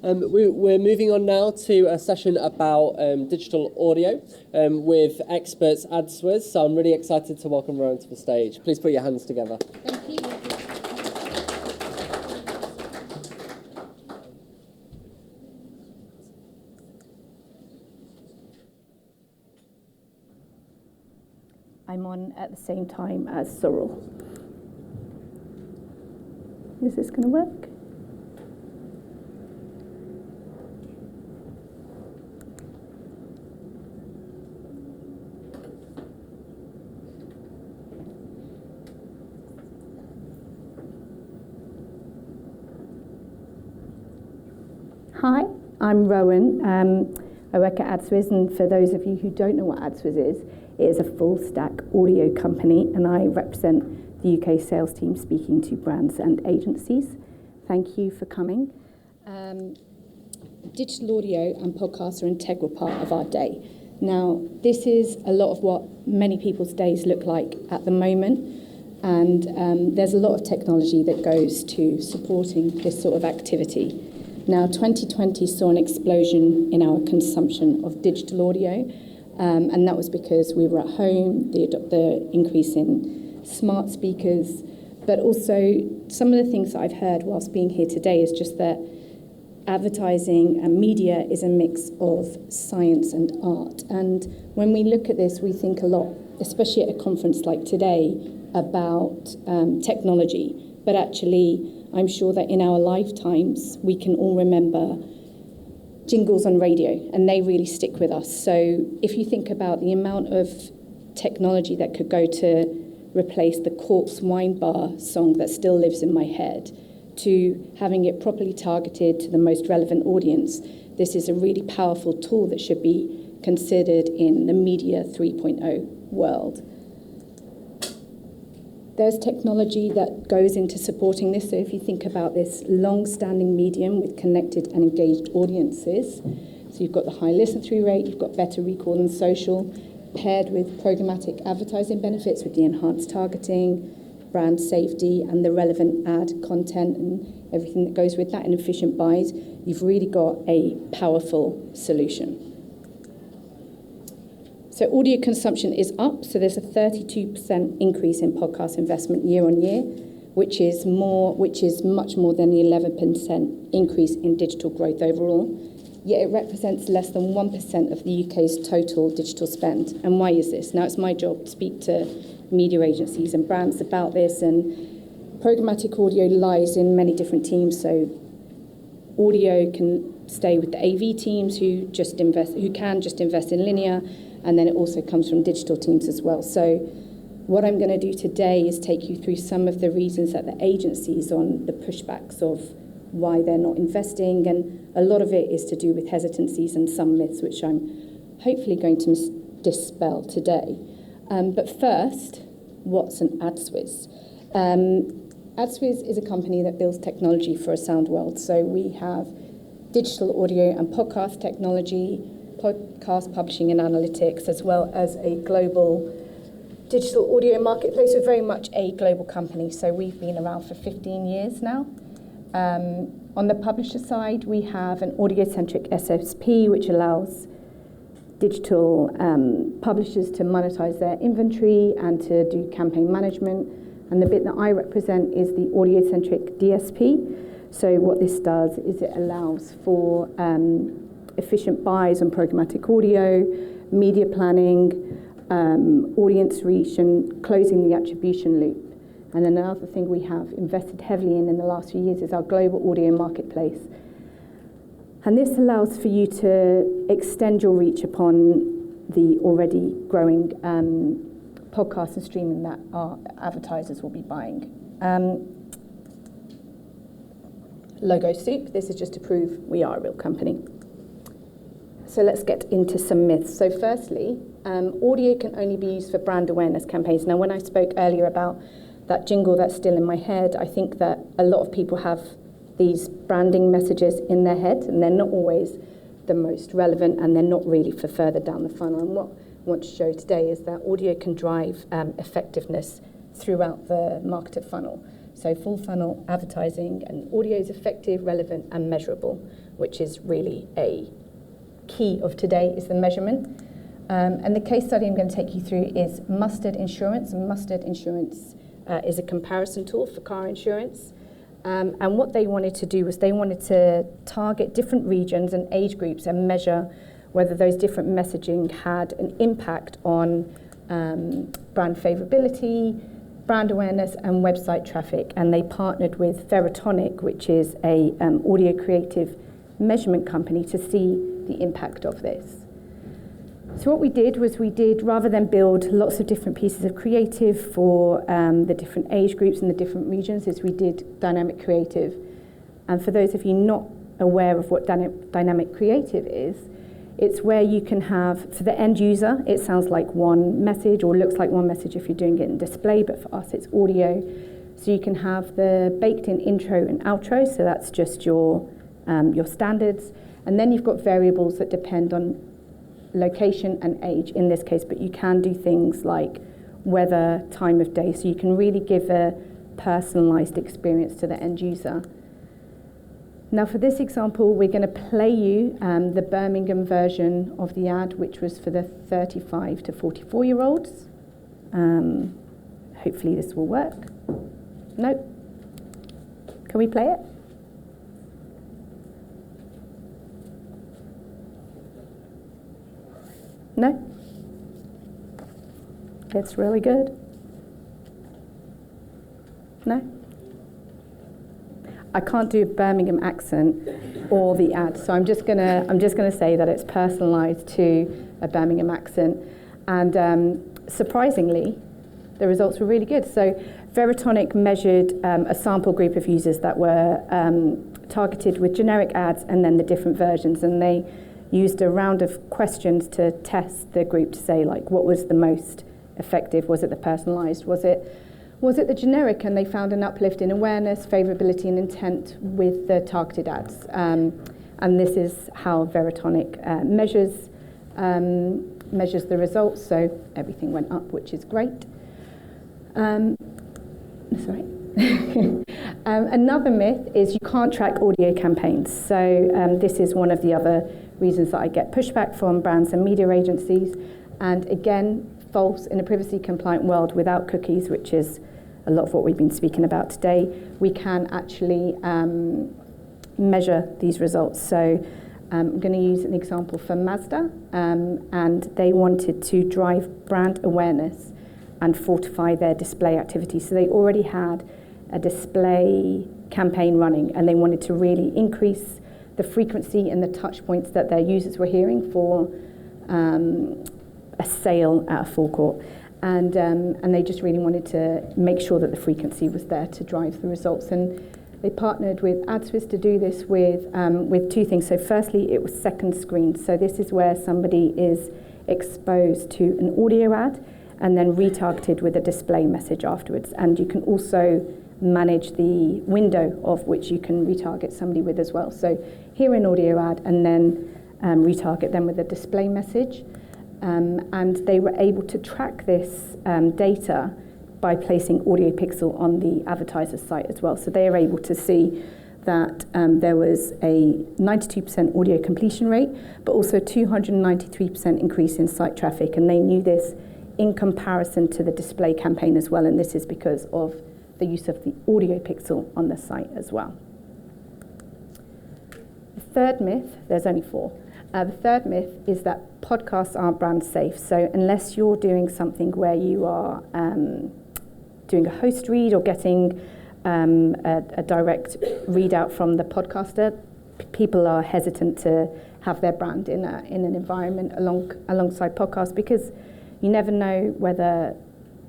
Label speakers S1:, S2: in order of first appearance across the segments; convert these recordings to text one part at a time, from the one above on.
S1: We're moving on now to a session about digital audio with experts AdsWizz. So I'm really excited to welcome Rowan to the stage. Please put your hands together.
S2: Thank you. I'm on at the same time as Sorrel. Is this going to work? Hi, I'm Rowan. I work at AdsWizz, and for those of you who don't know what AdsWizz is, it is a full-stack audio company, and I represent the UK sales team speaking to brands and agencies. Thank you for coming. Digital audio and podcasts are an integral part of our day. Now, this is a lot of what many people's days look like at the moment, and there's a lot of technology that goes to supporting this sort of activity. Now, 2020 saw an explosion in our consumption of digital audio, and that was because we were at home, the increase in smart speakers, but also some of the things that I've heard whilst being here today is just that advertising and media is a mix of science and art. And when we look at this, we think a lot, especially at a conference like today, about technology, but actually I'm sure that in our lifetimes, we can all remember jingles on radio, and they really stick with us. So if you think about the amount of technology that could go to replace the Corpse Wine Bar song that still lives in my head, to having it properly targeted to the most relevant audience, this is a really powerful tool that should be considered in the Media 3.0 world. There's technology that goes into supporting this. So if you think about this long-standing medium with connected and engaged audiences, so you've got the high listen-through rate, you've got better recall than social, paired with programmatic advertising benefits with the enhanced targeting, brand safety, and the relevant ad content and everything that goes with that, and efficient buys, you've really got a powerful solution. So audio consumption is up, so there's a 32% increase in podcast investment year on year, which is much more than the 11% increase in digital growth overall. Yet it represents less than 1% of the UK's total digital spend. And why is this? Now it's my job to speak to media agencies and brands about this, and programmatic audio lies in many different teams. So audio can stay with the AV teams who can just invest in linear. And then it also comes from digital teams as well. So what I'm going to do today is take you through some of the reasons that the agencies on the pushbacks of why they're not investing. And a lot of it is to do with hesitancies and some myths, which I'm hopefully going to dispel today. But first, what's an AdsWizz? AdsWizz is a company that builds technology for a sound world. So we have digital audio and podcast technology, podcast publishing and analytics, as well as a global digital audio marketplace. We're very much a global company, so we've been around for 15 years now. On the publisher side, we have an audio-centric SSP, which allows digital publishers to monetize their inventory and to do campaign management. And the bit that I represent is the audio-centric DSP. So what this does is it allows for efficient buys on programmatic audio, media planning, audience reach, and closing the attribution loop. And then another thing we have invested heavily in the last few years is our global audio marketplace. And this allows for you to extend your reach upon the already growing podcasts and streaming that our advertisers will be buying. Logo soup, this is just to prove we are a real company. So let's get into some myths. So firstly, audio can only be used for brand awareness campaigns. Now, when I spoke earlier about that jingle that's still in my head, I think that a lot of people have these branding messages in their head, and they're not always the most relevant, and they're not really for further down the funnel. And what I want to show today is that audio can drive effectiveness throughout the marketer funnel. So full funnel advertising, and audio is effective, relevant and measurable, which is really a key of today, is the measurement. And the case study I'm going to take you through is Mustard Insurance. And Mustard Insurance is a comparison tool for car insurance. And what they wanted to do was they wanted to target different regions and age groups and measure whether those different messaging had an impact on brand favorability, brand awareness and website traffic. And they partnered with Veritonic, which is a audio creative measurement company, to see the impact of this. So what we did was rather than build lots of different pieces of creative for the different age groups and the different regions, is we did dynamic creative. And for those of you not aware of what dynamic creative is, it's where you can have, for the end user, it sounds like one message or looks like one message if you're doing it in display, but for us it's audio. So you can have the baked in intro and outro, so that's just your standards. And then you've got variables that depend on location and age in this case, but you can do things like weather, time of day, so you can really give a personalized experience to the end user. Now for this example, we're going to play you the Birmingham version of the ad, which was for the 35 to 44-year-olds. Hopefully this will work. Nope. Can we play it? No? It's really good. No? I can't do a Birmingham accent or the ad, so I'm just gonna say that it's personalised to a Birmingham accent, and surprisingly, the results were really good. So Veritonic measured a sample group of users that were targeted with generic ads and then the different versions, and they used a round of questions to test the group to say, like, what was the most effective? Was it the personalised? Was it the generic? And they found an uplift in awareness, favourability and intent with the targeted ads. And this is how Veritonic measures the results. So everything went up, which is great. Another myth is you can't track audio campaigns. So this is one of the other reasons that I get pushback from brands and media agencies. And again, false. In a privacy compliant world without cookies, which is a lot of what we've been speaking about today, we can actually measure these results. So I'm going to use an example for Mazda, and they wanted to drive brand awareness and fortify their display activity. So they already had a display campaign running, and they wanted to really increase the frequency and the touch points that their users were hearing for a sale at a forecourt. And they just really wanted to make sure that the frequency was there to drive the results. And they partnered with AdsWizz to do this with two things. So firstly, it was second screen. So this is where somebody is exposed to an audio ad and then retargeted with a display message afterwards. And you can also manage the window of which you can retarget somebody with as well. So hear an audio ad and then retarget them with a display message. And they were able to track this data by placing Audio Pixel on the advertiser's site as well. So they are able to see that there was a 92% audio completion rate, but also 293% increase in site traffic. And they knew this in comparison to the display campaign as well. And this is because of the use of the Audio Pixel on the site as well. The third myth, there's only four. The third myth is that podcasts aren't brand safe. So unless you're doing something where you are doing a host read or getting a direct readout from the podcaster, people are hesitant to have their brand in an environment alongside podcasts, because you never know whether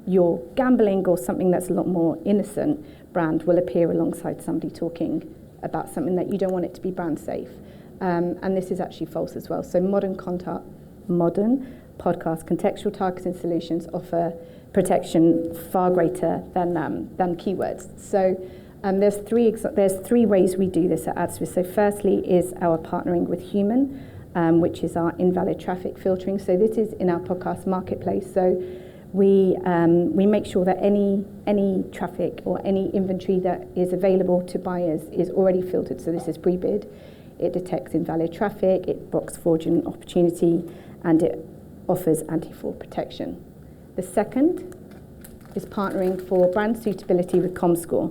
S2: your gambling or something that's a lot more innocent brand will appear alongside somebody talking about something that you don't want it to be brand safe. And this is actually false as well. So modern podcast contextual targeting solutions offer protection far greater than keywords. So there's three ways we do this at AdsWizz. So firstly is our partnering with Human, which is our invalid traffic filtering. So this is in our podcast marketplace. So We make sure that any traffic or any inventory that is available to buyers is already filtered. So this is pre-bid. It detects invalid traffic, it blocks fraudulent opportunity, and it offers anti-fraud protection. The second is partnering for brand suitability with ComScore.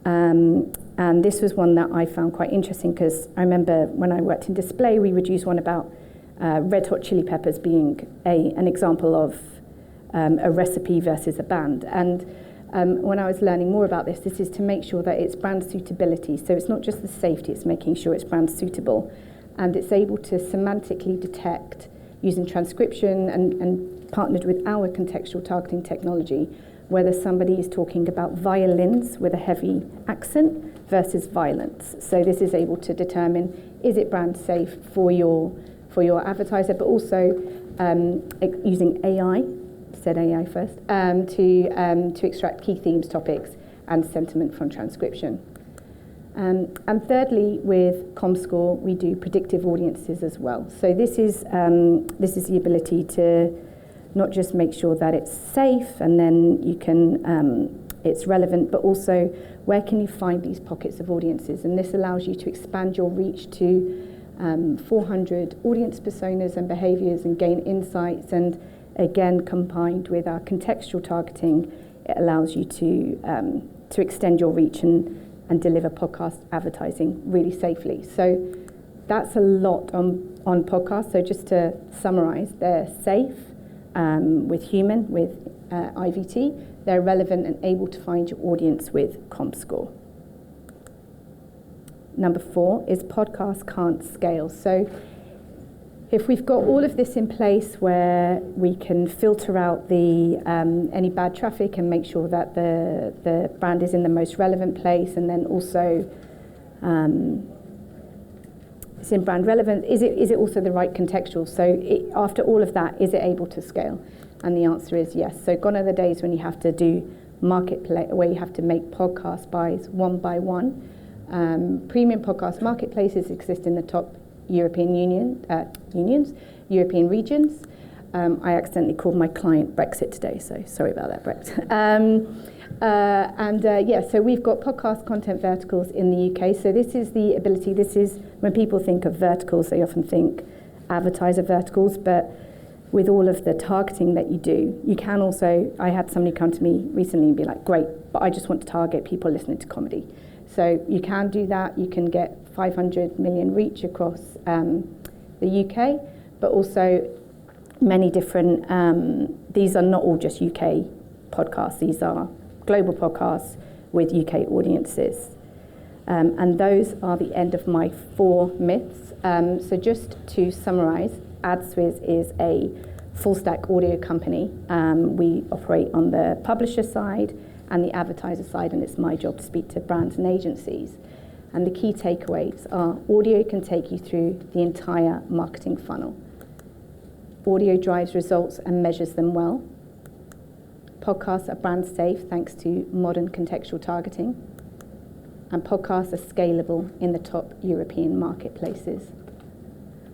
S2: And this was one that I found quite interesting because I remember when I worked in display, we would use one about Red Hot Chili Peppers being an example of a recipe versus a band. And when I was learning more about this is to make sure that it's brand suitability. So it's not just the safety, it's making sure it's brand suitable. And it's able to semantically detect using transcription and partnered with our contextual targeting technology, whether somebody is talking about violins with a heavy accent versus violence. So this is able to determine, is it brand safe for your advertiser, but also using AI, said AI first, to extract key themes, topics, and sentiment from transcription. And thirdly, with ComScore, we do predictive audiences as well. So this is the ability to not just make sure that it's safe and then you can it's relevant, but also where can you find these pockets of audiences? And this allows you to expand your reach to 400 audience personas and behaviors and gain insights. And again, combined with our contextual targeting, it allows you to extend your reach and deliver podcast advertising really safely. So that's a lot on podcasts. So just to summarize, they're safe with human, with IVT. They're relevant and able to find your audience with ComScore. Number 4 is podcasts can't scale. So if we've got all of this in place where we can filter out the any bad traffic and make sure that the brand is in the most relevant place, and then also it's in brand relevant, is it also the right contextual? So after all of that, is it able to scale? And the answer is yes. So gone are the days when you have to do marketplace, where you have to make podcast buys one by one. Premium podcast marketplaces exist in the top European European regions. I accidentally called my client Brexit today, so sorry about that, Brexit. So we've got podcast content verticals in the UK. So this is the ability, this is when people think of verticals, they often think advertiser verticals, but with all of the targeting that you do, you can also, I had somebody come to me recently and be like, great, but I just want to target people listening to comedy. So you can do that. You can get 500 million reach across the UK, but also many different, these are not all just UK podcasts. These are global podcasts with UK audiences. And those are the end of my 4 myths. So just to summarize, AdsWizz is a full-stack audio company. We operate on the publisher side and the advertiser side, and it's my job to speak to brands and agencies. And the key takeaways are audio can take you through the entire marketing funnel. Audio drives results and measures them well. Podcasts are brand safe thanks to modern contextual targeting. And podcasts are scalable in the top European marketplaces.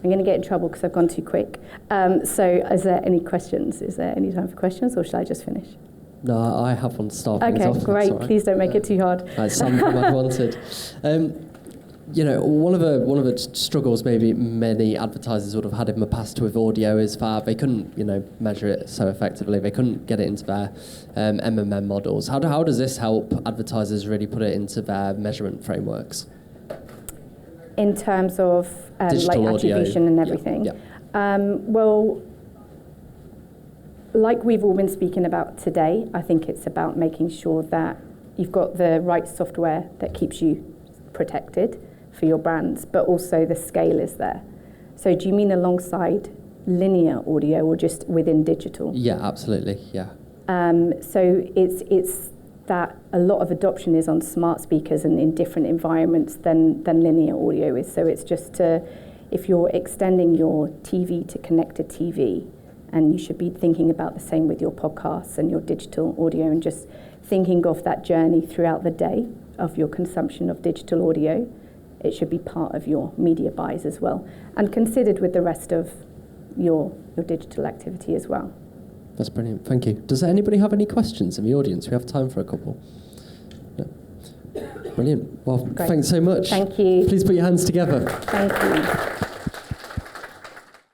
S2: I'm going to get in trouble because I've gone too quick. So is there any questions? Is there any time for questions, or should I just finish?
S1: No, I have one to start.
S2: Okay, great. Right. Please don't make it too hard.
S1: That's something I wanted. One of the struggles maybe many advertisers would have had in the past with audio is that they couldn't, measure it so effectively. They couldn't get it into their MMM models. How does this help advertisers really put it into their measurement frameworks?
S2: In terms of like attribution and everything.
S1: Yeah.
S2: Well, like we've all been speaking about today, I think it's about making sure that you've got the right software that keeps you protected for your brands, but also the scale is there. So do you mean alongside linear audio or just within digital?
S1: Yeah, absolutely, yeah.
S2: So it's that a lot of adoption is on smart speakers and in different environments than linear audio is. So it's just if you're extending your TV to connected TV, and you should be thinking about the same with your podcasts and your digital audio, and just thinking of that journey throughout the day of your consumption of digital audio. It should be part of your media buys as well, and considered with the rest of your digital activity as well.
S1: That's brilliant. Thank you. Does anybody have any questions in the audience? We have time for a couple. No. Brilliant. Well,
S2: Great.
S1: thanks so much.
S2: Thank you.
S1: Please put your hands together.
S2: Thank you.